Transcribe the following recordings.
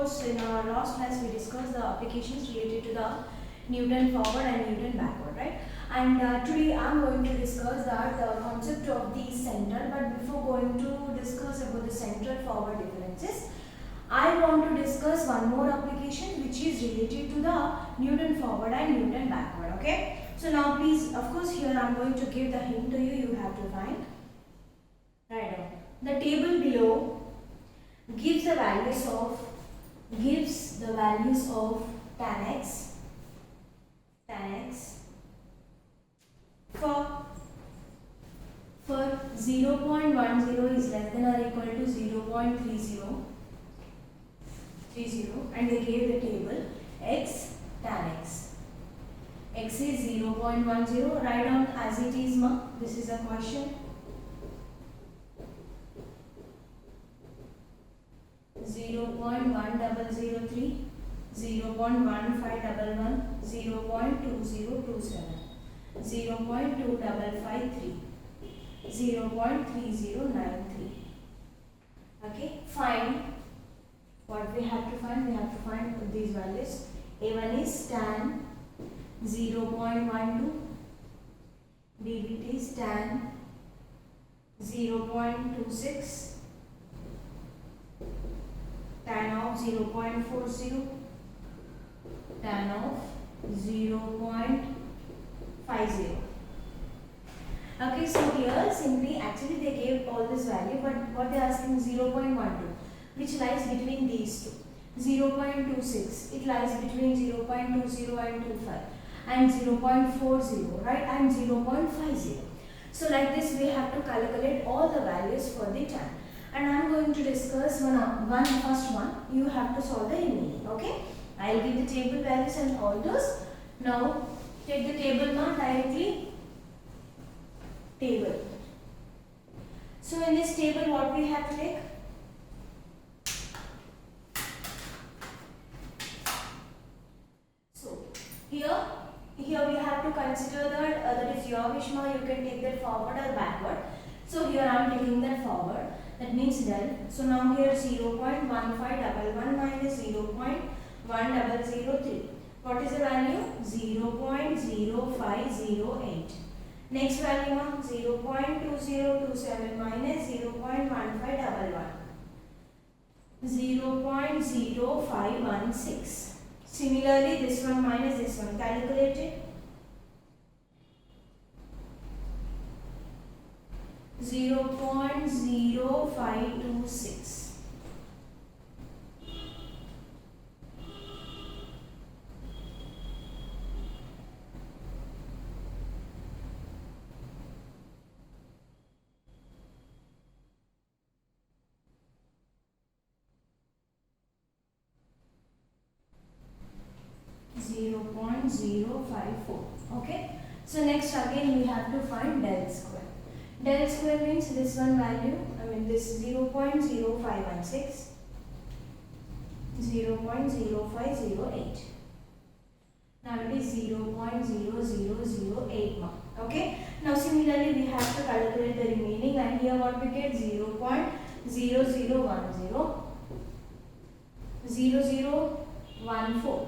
course, in our last class we discussed the applications related to the Newton forward and Newton backward, right? And today I am going to discuss that the concept of the center. But before going to discuss about the central forward differences, I want to discuss one more application which is related to the Newton forward and Newton backward. Okay. So now please, of course, here I am going to give the hint to you. You have to find. Right now, the table below gives the values of tan x for 0.10 is less than or equal to 0.30 and they gave the table x tan x. X is 0.10, write down as it is, ma. This is a question. 0.1003, 0.1511, 0.2027, 0.2553, 0.3093. Okay, find what we have to find. We have to find these values. A1 is tan 0.12, B is tan 0.26, tan of 0.40, tan of 0.50. Okay, so here simply actually they gave all this value, but what they are asking 0.12, which lies between these two. 0.26, it lies between 0.20 and 25, and 0.40, right, and 0.50. So like this we have to calculate all the values for the tan. And I am going to discuss first one. You have to solve the remaining. Okay, I will give the table values and all those. Now take the table now directly. Table. So in this table, what we have to take? So here we have to consider that is your wish. Now you can take that forward or backward. So here I am taking that forward. That means del. So now here 0.1511 minus 0.1003. What is the value? 0.0508. Next value now 0.2027 minus 0.1511. 0.0516. Similarly, this one minus this one. Calculate it. 0.0526. Okay. So next again we have to find del square. Del square means this one value, this 0.0516, 0.0508. Now it is 0.0008 mark. Okay. Now similarly we have to calculate the remaining, and here what we get 0.0010, 0014.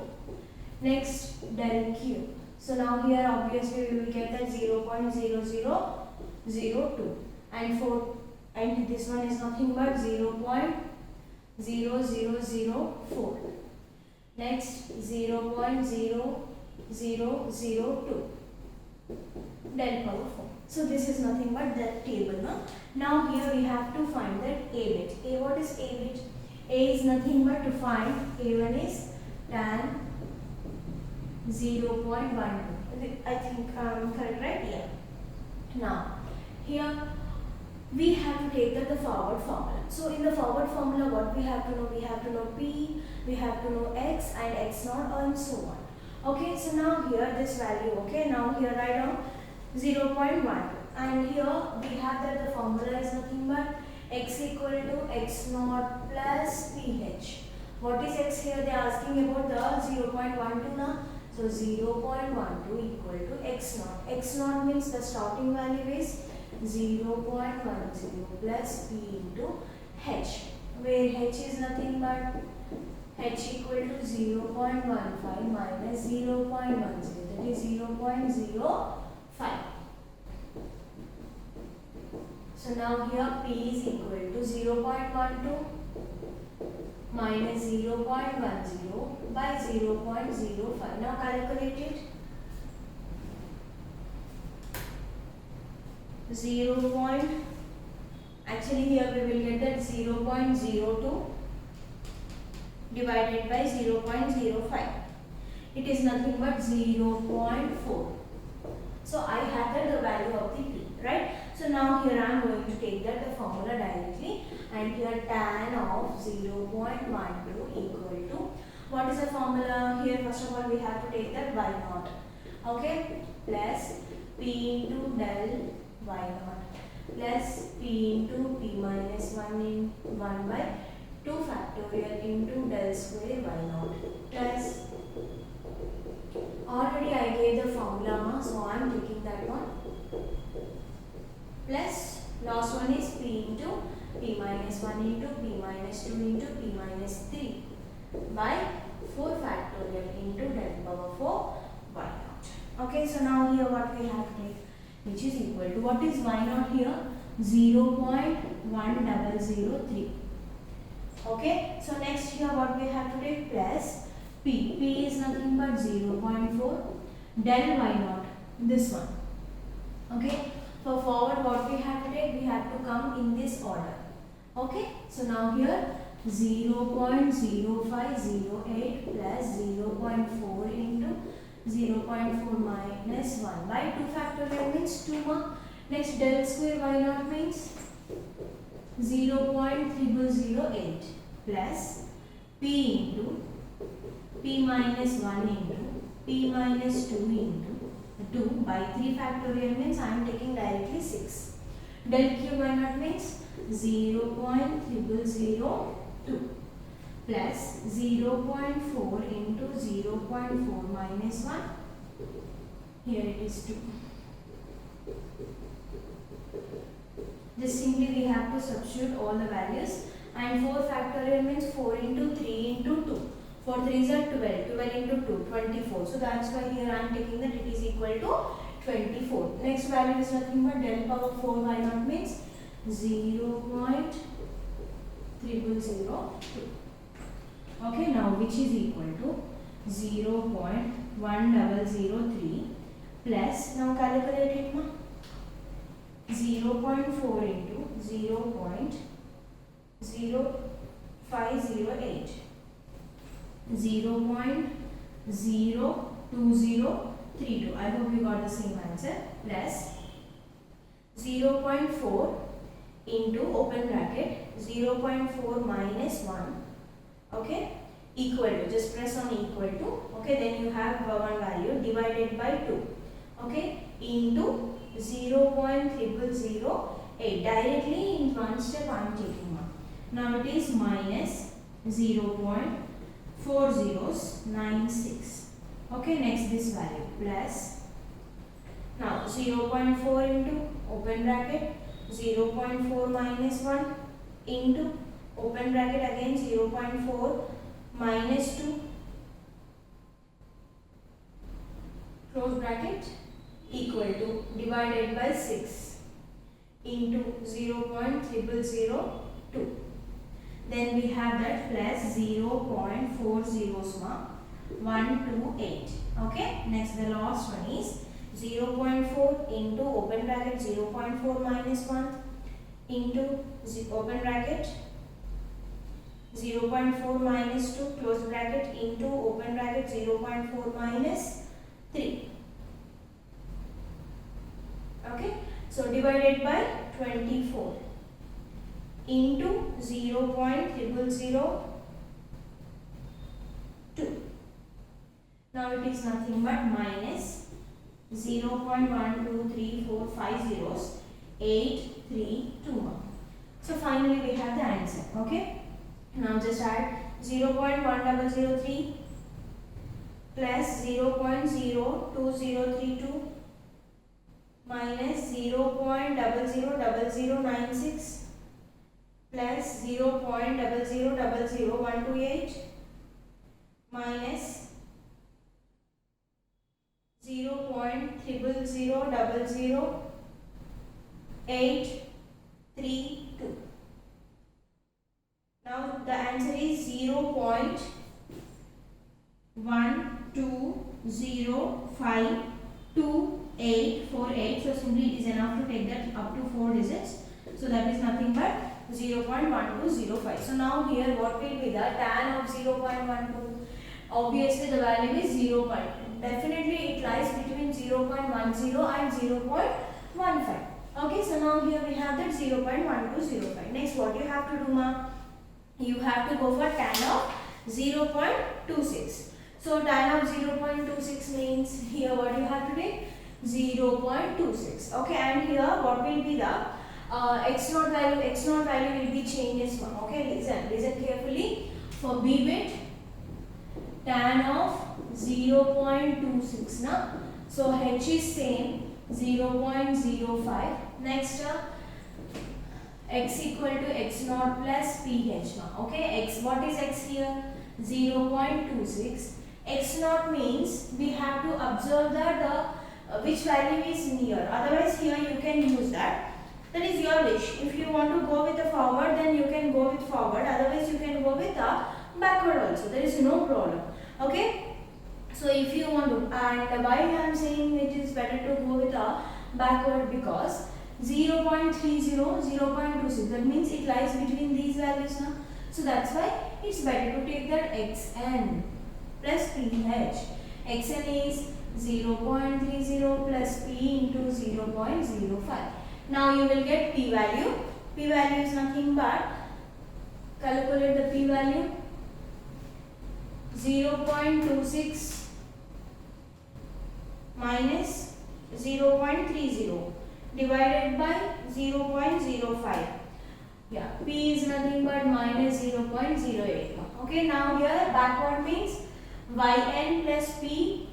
Next del cube. So now here obviously we will get that 0.0002, and this one is nothing but 0.0004. Next 0.0002 del power 4. So this is nothing but that table. Now here we have to find that A bit. What is A bit? A is nothing but to find A1 is tan 0.12. I think correct, right? Yeah. Now here we have to take the forward formula. So in the forward formula, what we have to know? We have to know P, we have to know X and X0 and so on. Okay, so now here this value. Okay, now here write down 0.1, and here we have that the formula is nothing but X equal to X0 plus PH. What is X here? They are asking about the 0.12 now. So 0.12 equal to X0. X0 means the starting value is 0.10 plus P into H, where H is nothing but h equal to 0.15 minus 0.10, that is 0.05. So now here p is equal to 0.12 minus 0.10 by 0.05. Now calculate it. 0. Actually here we will get that 0.02 divided by 0.05. It is nothing but 0.4. So I have that the value of the p, right? So now here I am going to take that the formula directly, and here tan of 0.12 equal to, what is the formula here? First of all we have to take that y naught, okay, plus p into del y naught plus p into p minus 1 in 1 by 2 factorial into del square y naught plus, already I gave the formula, so I am taking that one, plus last one is p into p minus 1 into p minus 2 into p minus 3 by 4 factorial into del power 4 y naught. Okay, so now here what we have to take, which is equal to, what is y naught here? 0.1003. Okay, so next here what we have to take, plus p. P is nothing but 0.4 del y naught, this one. Okay, for forward what we have to take, we have to come in this order. Okay, so now here 0.0508 plus 0.4 into 0.4 minus 1 by 2 factorial means 2 more. Next del square y naught means 0.0008 plus p into p minus 1 into p minus 2 into 2 by 3 factorial means I am taking directly 6. Del cube y naught means 0.0002 plus 0.4 into 0.4 minus 1, here it is 2. Just simply we have to substitute all the values, and 4 factorial means 4 into 3 into 2. 4 3s are 12, 12 into 2, 24. So that's why here I am taking that it is equal to 24. Next value is nothing but del power 4 y naught means 0.0002. Okay, now which is equal to 0.1003 plus, now calculate it now, 0.4 into 0.0508, 0.02032. I hope you got the same answer, plus 0.4 into open bracket 0.4 minus 1, okay, equal to, just press on equal to, okay, then you have one value divided by 2, okay, into 0.0008. Directly in one step I am taking one. Now it is minus 0.4096. Okay, next this value plus, now 0.4 into open bracket 0.4 minus 1 into open bracket again 0.4 minus 2 close bracket equal to divided by 6 into 0.0002. Then we have that plus 0.40128. Okay, next the last one is 0.4 into open bracket 0.4 minus 1 into open bracket 0.4 minus 2 close bracket into open bracket 0.4 minus 3. Okay, so divided by 24 into 0.0002. Now it is nothing but minus 0.123450 So finally we have the answer. Okay, now just add 0.1003 plus 0.02032 minus 0.000096 plus 0.0000128 0.832. Now the answer is 0.12052848. So simply it is enough to take that up to 4 digits. So that is nothing but 0.1205. So now here what will be the tan of 0.12? Obviously the value is 0. Definitely it lies between 0.10 and 0.15. Okay, so now here we have that 0.1205. Next what you have to do, ma? You have to go for tan of 0.26. So tan of 0.26 means here what you have to take? 0.26. Okay, and here what will be the x0 value? X0 value will be changes. Okay, listen carefully. For b bit, tan of 0.26 na. So h is same 0.05. Next x equal to x0 plus ph na. Okay, x, what is x here? 0.26. x0 means we have to observe that the which value is near. Otherwise here you can use that. That is your wish. If you want to go with the forward, then you can go with forward. Otherwise you can go with the backward also. There is no problem. Okay. So if you want to, and why I am saying it is better to go with a backward, because 0.30, 0.26, that means it lies between these values now. So that's why it's better to take that xn plus ph. xn is 0.30 plus p into 0.05. Now you will get p value. P value is nothing but, calculate the p value, 0.26 minus 0.30 divided by 0.05. Yeah, p is nothing but minus 0.08. Okay, now here backward means yn plus p,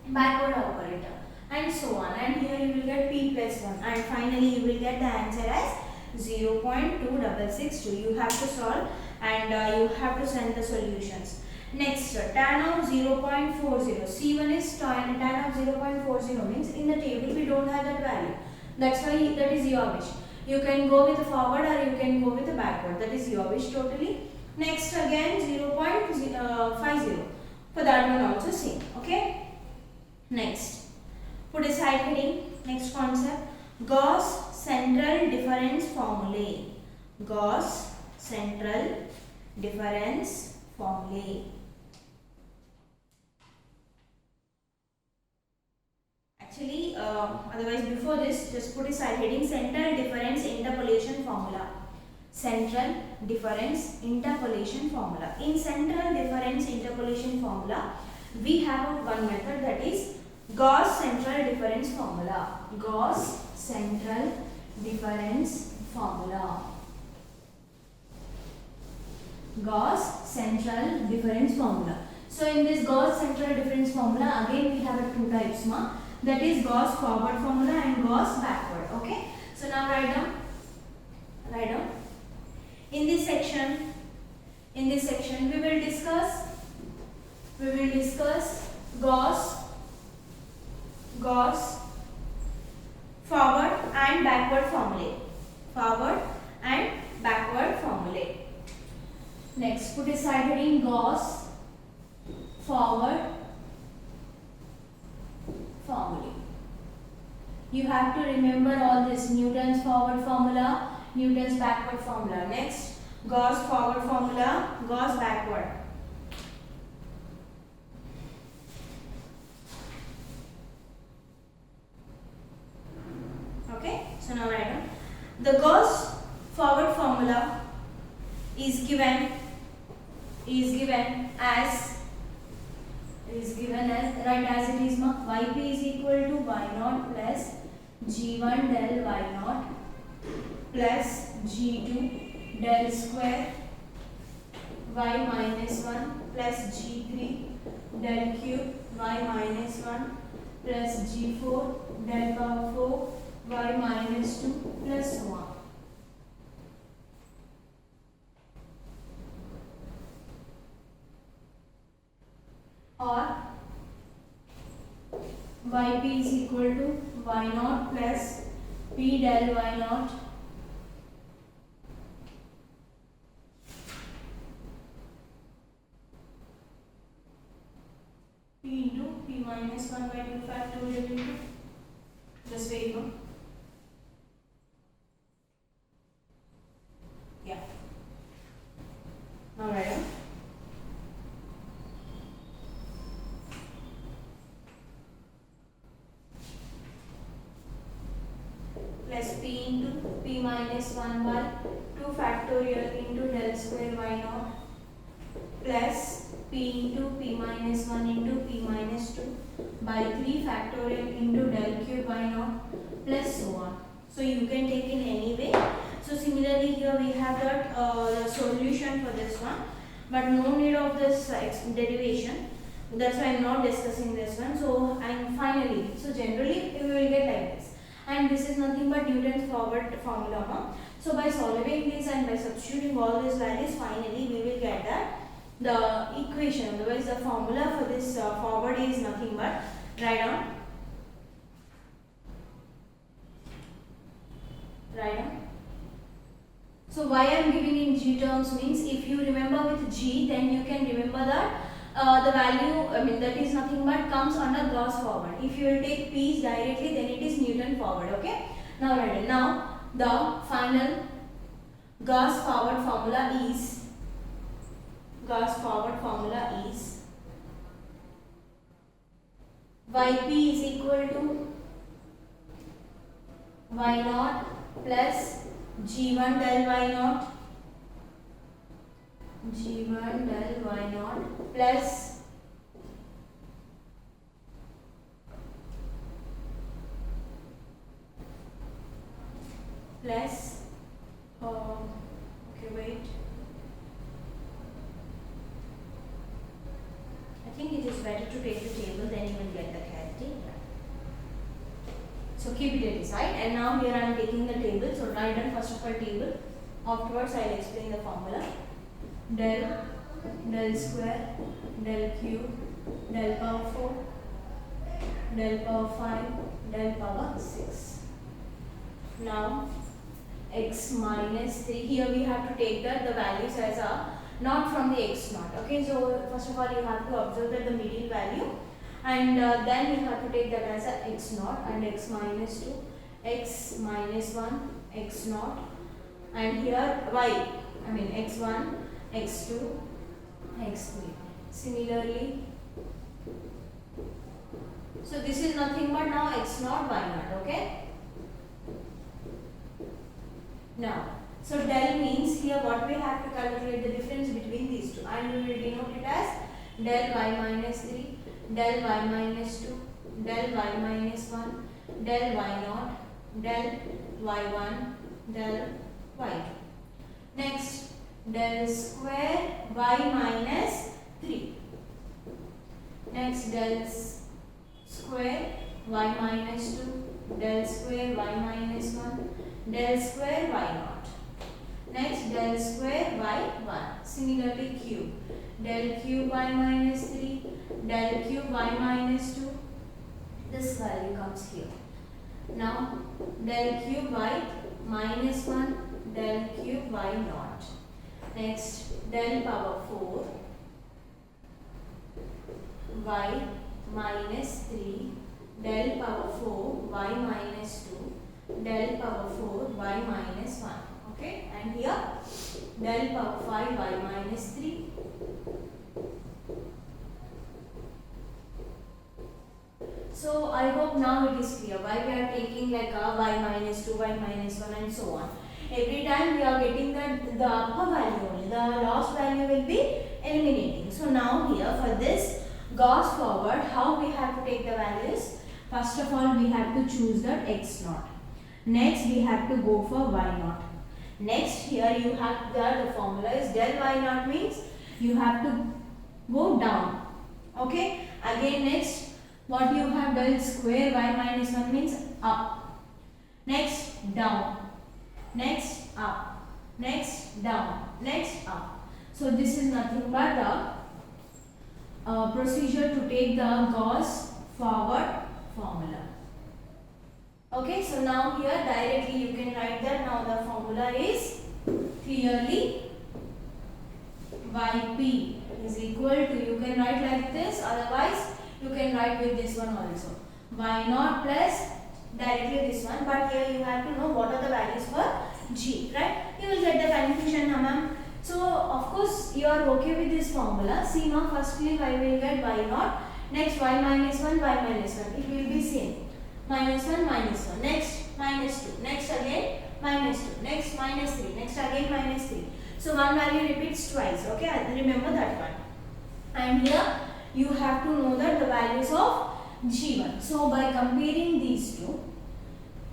backward operator, and so on. And here you will get p plus 1. And finally you will get the answer as 0.2662. You have to solve and you have to send the solutions. Next, tan of 0.40. C1 is tan of 0.40 means in the table we don't have that value. That's why that is your wish. You can go with the forward or you can go with the backward. That is your wish totally. Next again 0.50. For that one also same. Okay. Next, put a side heading. Next concept, Gauss central difference formulae. Gauss central difference formulae. Actually, otherwise before this, just put a side heading, central difference interpolation formula. Central difference interpolation formula. In central difference interpolation formula, we have one method, that is Gauss central difference formula. Gauss central difference formula. Gauss central difference formula. So in this Gauss central difference formula, again we have two types, that is Gauss forward formula and Gauss backward. Okay. So now write down. In this section we will discuss Gauss forward and backward formulae. Forward and backward formulae. Next, put a side heading, Gauss forward formulae. You have to remember all this: Newton's forward formula, Newton's backward formula. Next, Gauss forward formula, Gauss backward. Okay, so now write down. The Gauss forward formula is given as right as it is, yp is equal to y0 plus g1 del y0 plus g2 del square y minus 1 plus g3 del cube y minus 1 plus g4 del power 4 y minus 2 plus so on. Or yp is equal to y naught plus p del y naught p into p minus 1 by 2 factorial into this way, no? Yeah. Now write down. Plus p into p minus 1 by 2 factorial into del square y naught plus p into p minus 1 into p minus 2 by 3 factorial into del cube y naught plus so on. So you can take in any way. So similarly here we have got the solution for this one, but no need of this derivation. That's why I am not discussing this one. So and finally, so generally we will get like this. And this is nothing but Newton's forward formula. So by solving this and by substituting all these values, finally we will get that the equation, otherwise the formula for this forward is nothing but, write down. So why I am giving in g terms means, if you remember with g, then you can remember that the value, that is nothing but comes under Gauss forward. If you will take P's directly, then it is Newton forward. Okay. Now write it. Now the final Gauss forward formula is yp is equal to y naught plus g1 del y naught plus okay, wait, I think it is better to take the table, then you will get the clarity. So keep it at the side, and now here I am taking the table. So write down first of all table, afterwards I will explain the formula. Del square, del cube, del power 4, del power 5, del power 6. Now x minus 3, here we have to take that the values as a not from the x naught. Okay, so first of all you have to observe that the middle value, and then you have to take that as a x naught and x minus 2, x minus 1, x naught, and here y, x1, x2, x3. Similarly, so this is nothing but now x naught, y naught. Okay. Now, so del means here what we have to calculate the difference between these two, and we will denote it as del y minus 3, del y minus 2, del y minus 1, del y naught, del y1, del y2. Next, del square y minus 3. Next, del square y minus 2, del square y minus 1, del square y naught. Next, del square y1. Similarly, cube. Del cube y minus 3, del cube y minus 2. This value comes here. Now, del cube y minus 1, del cube y naught. Next, del power 4 y minus 3, del power 4 y minus 2, del power 4 y minus 1. Okay, and here del power 5 y minus 3. So I hope now it is clear why we are taking like a y minus 2, y minus 1 and so on. Every time we are getting the upper value only, the last value will be eliminating. So now here for this Gauss forward, how we have to take the values? First of all, we have to choose the x naught. Next, we have to go for y naught. Next, here you have the formula is del y naught means you have to go down. Okay. Again, next, what you have del square y minus 1 means up. Next, down. Next, up. Next, down. Next, up. So this is nothing but the procedure to take the Gauss forward formula. Okay, so now here directly you can write that. Now the formula is clearly yp is equal to, you can write like this, otherwise you can write with this one also, y0 plus directly this one, but here you have to know what are the values for g, right? You will get the confusion, ma'am. So of course you are okay with this formula. See now, firstly y will get y0, next y minus 1, y minus 1, it will be same, minus 1, minus 1, next minus 2, next again minus 2, next minus 3, next again minus 3. So one value repeats twice, okay, remember that one. And here you have to know that the values of G1. So by comparing these two,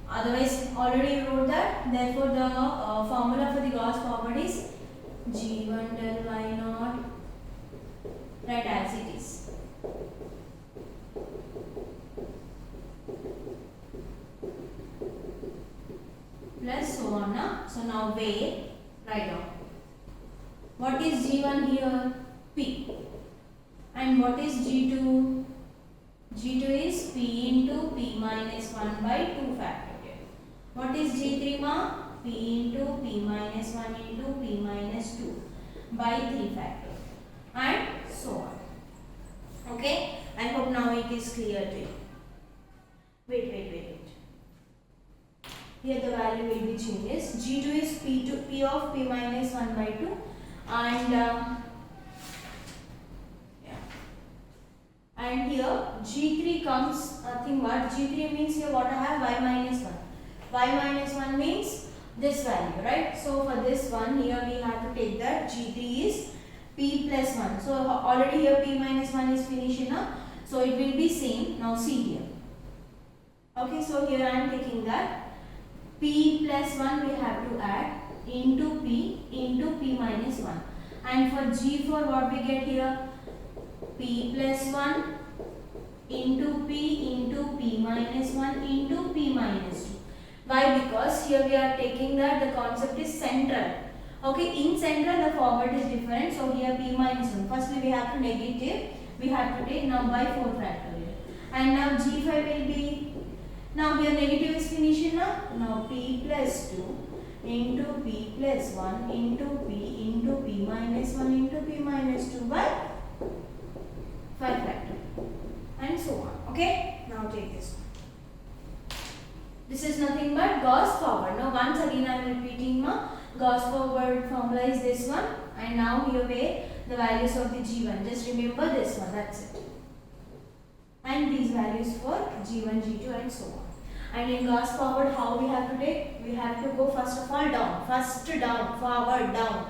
otherwise already you wrote that, therefore the formula for the Gauss forward is G1 del y0, right, as it is. Plus so on now. So now weigh, write down. What is G1 here? P. And what is G2? G2 is P into P minus 1 by 2 factorial. What is G3 ma? P into P minus 1 into P minus 2 by 3 factorial. And so on. Okay? I hope now it is clear to you. Wait. Here the value will be changes. G2 is P of P minus 1 by 2. And and here G3 comes nothing but G3 means here what I have, y minus 1. Y minus 1 means this value, right? So for this one here we have to take that G3 is P plus 1. So already here P minus 1 is finished now. So it will be same. Now see here. Okay, so here I am taking that P plus 1 we have to add into P minus 1. And for G4 what we get here? P plus 1 into P minus 1 into P minus 2. Why? Because here we are taking that the concept is central. Okay, in central the forward is different. So here P minus 1. Firstly we have to negative. We have to take now by 4 factorial. And now G5 will be, now here negative is finished now. Now P plus 2 into P plus 1 into P minus 1 into P minus 2 by 5 factorial. And so on. Okay, now take this one. This is nothing but Gauss forward. Now once again I am repeating Gauss forward formula is this one, and now here where the values of the G1. Just remember this one, that's it. And these values for G1, G2 and so on. And in Gauss forward how we have to take? We have to go first of all down. First down, forward, down.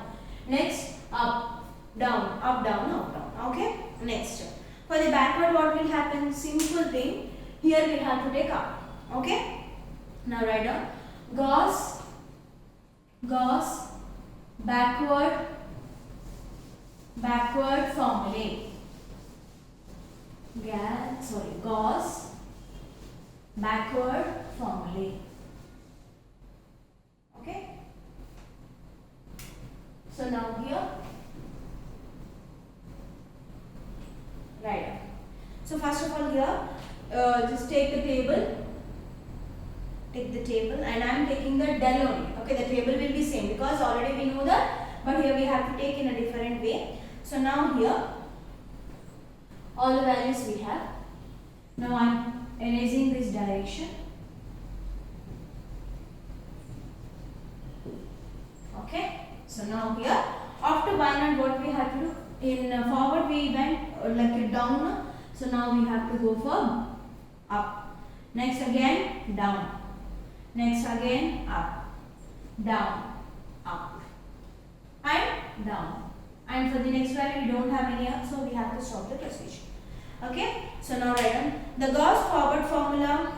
Next up, down, up, down, up, down. Okay? Next. For the backward what will happen? Simple thing. Here we have to take up. Okay? Now write down Gauss, backward formulae. Gauss, backward formulae. Okay? So now here, write down. So first of all here, just take the table. Take the table, and I am taking the del only. Okay, the table will be same because already we know that, but here we have to take in a different way. So now here, all the values we have. Now I am erasing this direction. Okay, so now here, after y0 what we have to do? In forward we went like down. So now we have to go for up. Next again down. Next again up, down, up and down. And for the next value we don't have any up, so we have to stop the procedure. Okay, so now write down the Gauss forward formula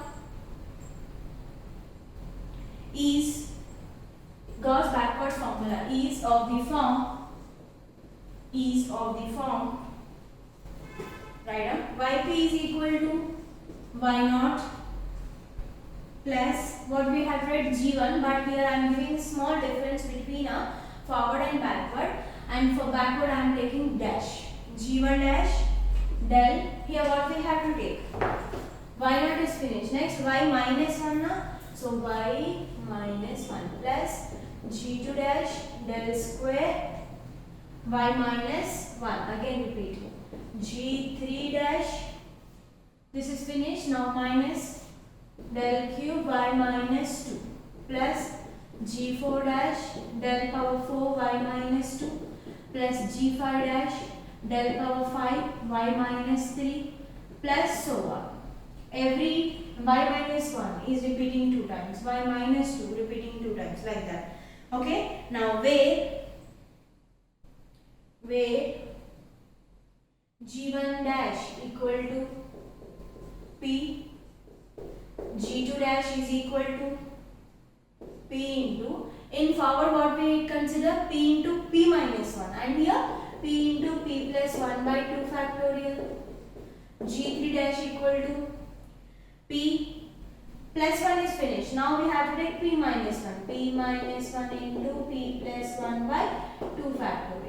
is, Gauss backward formula is of the form, write down yp is equal to y0 plus what we have read G1, but here I am giving a small difference between forward and backward, and for backward I am taking dash, G1 dash del. Here what we have to take? y naught is finished. Next y minus 1 na. So y minus 1 plus g2 dash del square y minus 1. Again repeat. g3 dash, this is finished. Now minus del cube y minus 2 plus g4 dash del power 4 y minus 2 plus g5 dash del power 5 y minus 3 plus so on. Every y minus 1 is repeating 2 times, y minus 2 repeating 2 times, like that. Okay. Now where g1 dash equal to p, g2 dash is equal to p into, in forward what we consider, p into p minus 1, and here p into p plus 1 by 2 factorial. g3 dash equal to p plus 1 is finished. Now we have to take p minus 1. P minus 1 into p plus 1 by 2 factorial.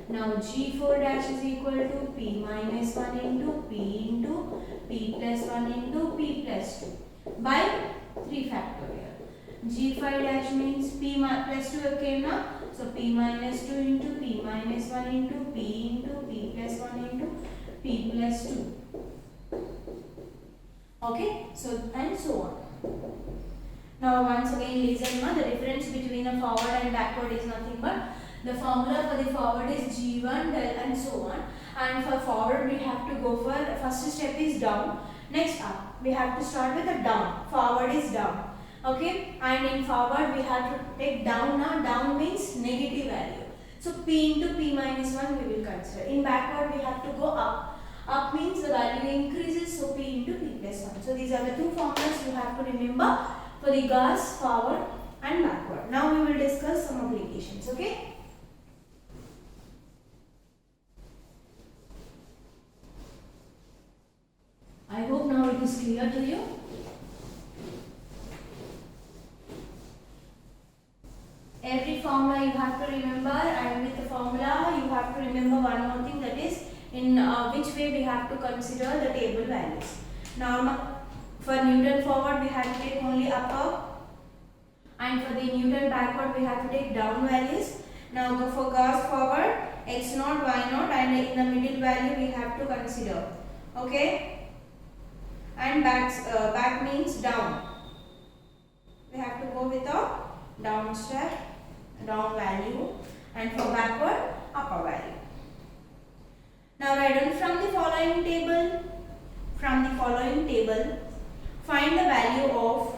Now g4 dash is equal to p minus 1 into p plus 1 into p plus 2 by 3 factorial. g5 dash means p plus 2 came now. So p minus 2 into p minus 1 into p plus 1 into p plus 2. Okay, so and so on. Now once again listen, the difference between a forward and backward is nothing but the formula for the forward is g1 del and so on, and for forward we have to go for, first step is down, next up. We have to start with a down. Forward is down. Okay, and in forward we have to take down. Now down means negative value, so p into p minus 1 we will consider. In backward we have to go up. Up means the value increases, so p into p plus 1. So these are the two formulas you have to remember for the Gauss forward and backward. Now we will discuss some applications. Okay. I hope now it is clear to you. Every formula you have to remember, and with the formula you have to remember one more thing, that is in which way we have to consider the table values. Now for Newton forward we have to take only upper, and for the Newton backward we have to take down values. Now go for Gauss forward, x naught, y naught, and in the middle value we have to consider. Okay. And back means down. We have to go with a down step, down value, and for backward, upper value. Now write down from the following table. From the following table, find the value of.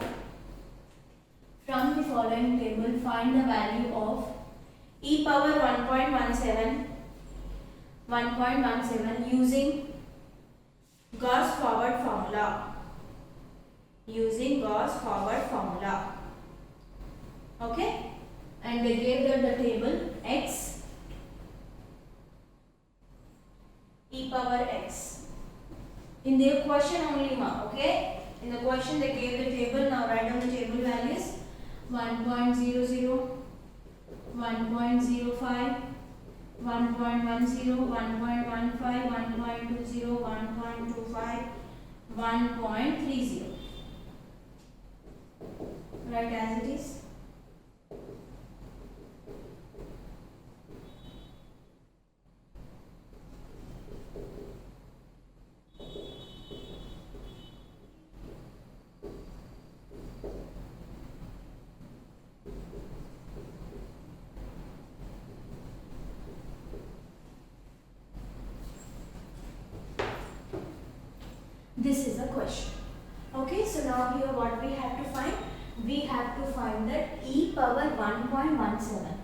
From the following table, find the value of e power 1.17 using Gauss forward formula. Using Gauss forward formula. Okay, and they gave that the table x e power x in their question only, okay. In the question they gave the table. Now write down the table values: 1.00, 1.05, 1.10, 1.15, 1.20, 1.25, 1.30. Write as it is. This is a question. Okay, so now here what we have to find? We have to find that e power 1.17.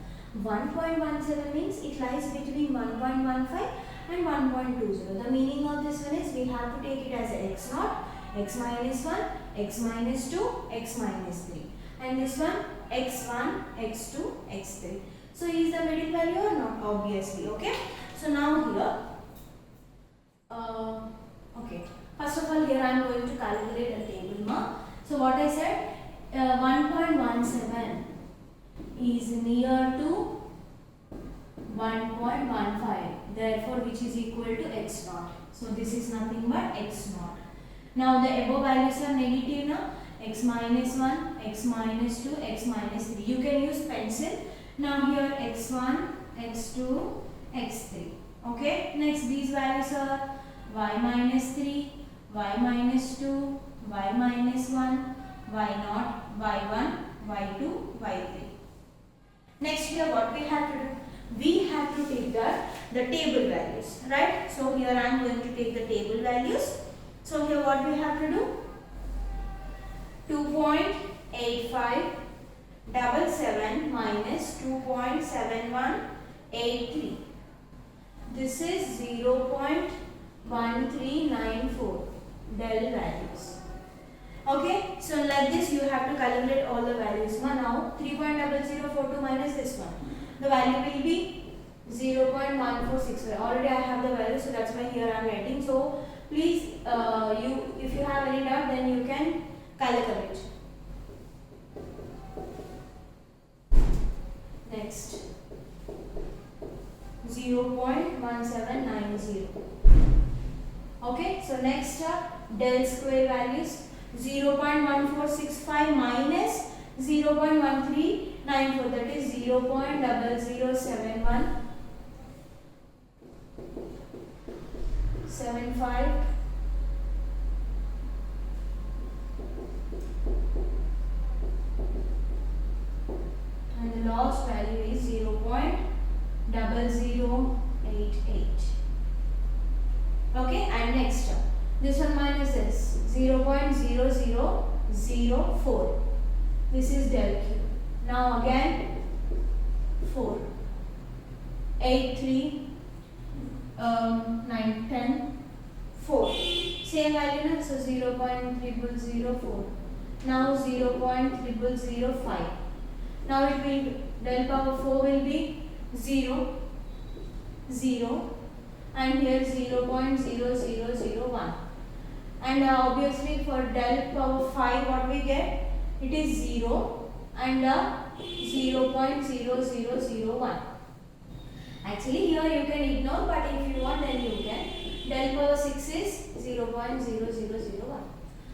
1.17 means it lies between 1.15 and 1.20. The meaning of this one is we have to take it as x naught, x minus 1, x minus 2, x minus 3. And this one x1, x2, x3. So is the middle value or not? Obviously. Okay. So now here, okay. First of all, here I am going to calculate a table. So what I said, 1.17 is near to 1.15, therefore which is equal to x naught. So this is nothing but x naught. Now the above values are negative now. X minus 1, x minus 2, x minus 3. You can use pencil. Now here x1, x2, x3. Okay. Next these values are y minus 3, y minus 2, y minus 1, y0, y1, y2, y3. Next here what we have to do? We have to take the table values, right? So here I am going to take the table values. So here what we have to do? 2.8577 minus 2.7183. This is 0.1394 del values. Okay, so like this you have to calculate all the values. Now 3.0042 minus this one. The value will be 0.1465. Already I have the value, so that's why here I am writing. So please, if you have any doubt, then you can calculate. Next, 0.1790. Okay, so next del square values 0.1465 minus 0.1394, that is 0.0075. And the last value is 0.0088. Okay, and next this one minus this 0.0004. This is del Q. Now again 4, 8, 3, 9, 10, 4. Same value now, so 0.0004. Now 0.0005. Now it will del power 4 will be 0, 0, and here 0.0001. And obviously for del power 5 what we get? It is 0 and 0.0001. Actually here you can ignore, but if you want then you can. Del power 6 is 0.0001.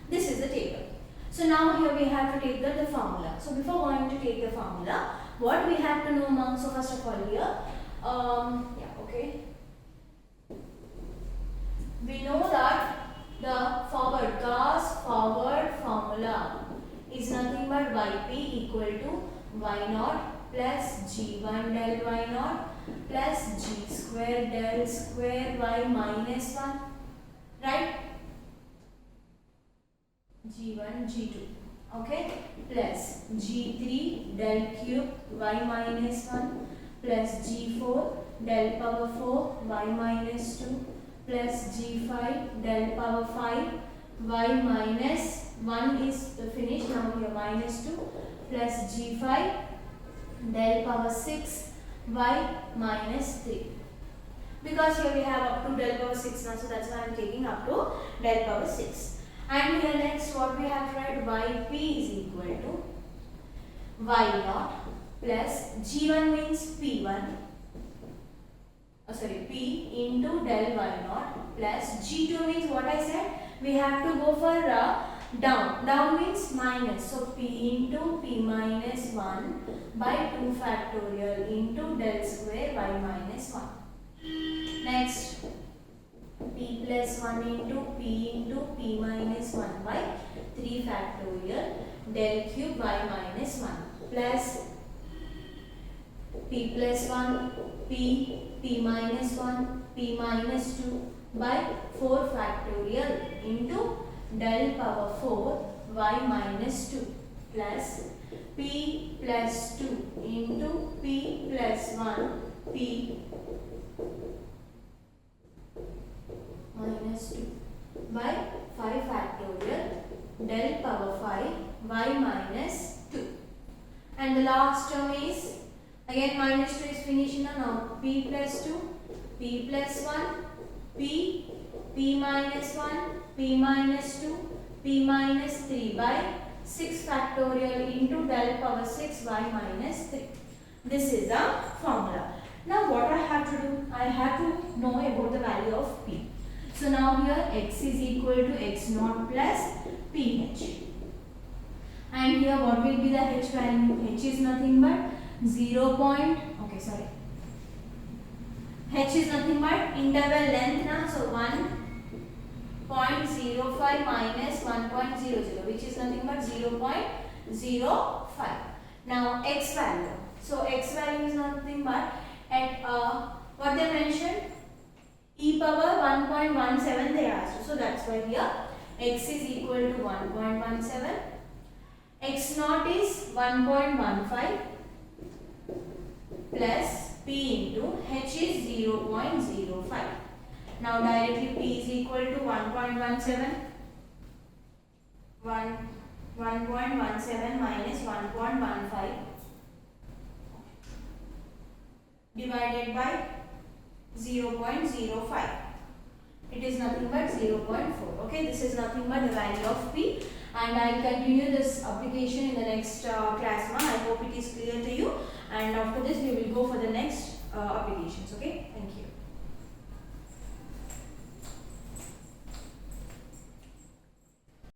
This is the table. So now here we have to take the formula. So before going to take the formula, what we have to know now? So first of all here, okay. We know that the Gauss forward formula is nothing but yp equal to y0 plus g1 del y0 plus g square del square y minus 1, right? g1 g2, okay, plus g3 del cube y minus 1 plus g4 del power 4 y minus 2 plus g5 del power 5 y minus 1 is finished. Now here minus 2 plus g5 del power 6 y minus 3. Because here we have up to del power 6 now, so that's why I am taking up to del power 6. And here next what we have to write, yp is equal to y0 plus g1 means p1, p into del y0 plus g2 means what I said, we have to go for down. Down means minus, so p into p minus 1 by 2 factorial into del square y minus 1. Next, p plus 1 into p minus 1 by 3 factorial del cube y minus 1 plus p plus 1 p minus 1 p minus 2 by 4 factorial into del power 4 y minus 2 plus p plus 2 into p plus 1 p minus 2 by 5 factorial del power 5 y minus 2. And the last term is again minus 2 is finished now. P plus 2, p plus 1, p minus 1, p minus 2, p minus 3 by 6 factorial into del power 6 y minus 3. This is the formula. Now what I have to do? I have to know about the value of p. So now here x is equal to x naught plus ph. And here what will be the h value? H is nothing but 0. H is nothing but interval length now. So 1.05 minus 1.00, which is nothing but 0.05. Now x value. So x value is nothing but at what they mentioned, e power 1.17 they asked. So that's why here x is equal to 1.17. X naught is 1.15 plus p into h is 0.05. Now directly p is equal to 1.17. 1.17 minus 1.15 divided by 0.05. It is nothing but 0.4. Okay, this is nothing but the value of p, and I will continue this application in the next class. I hope it is clear to you, and after this we will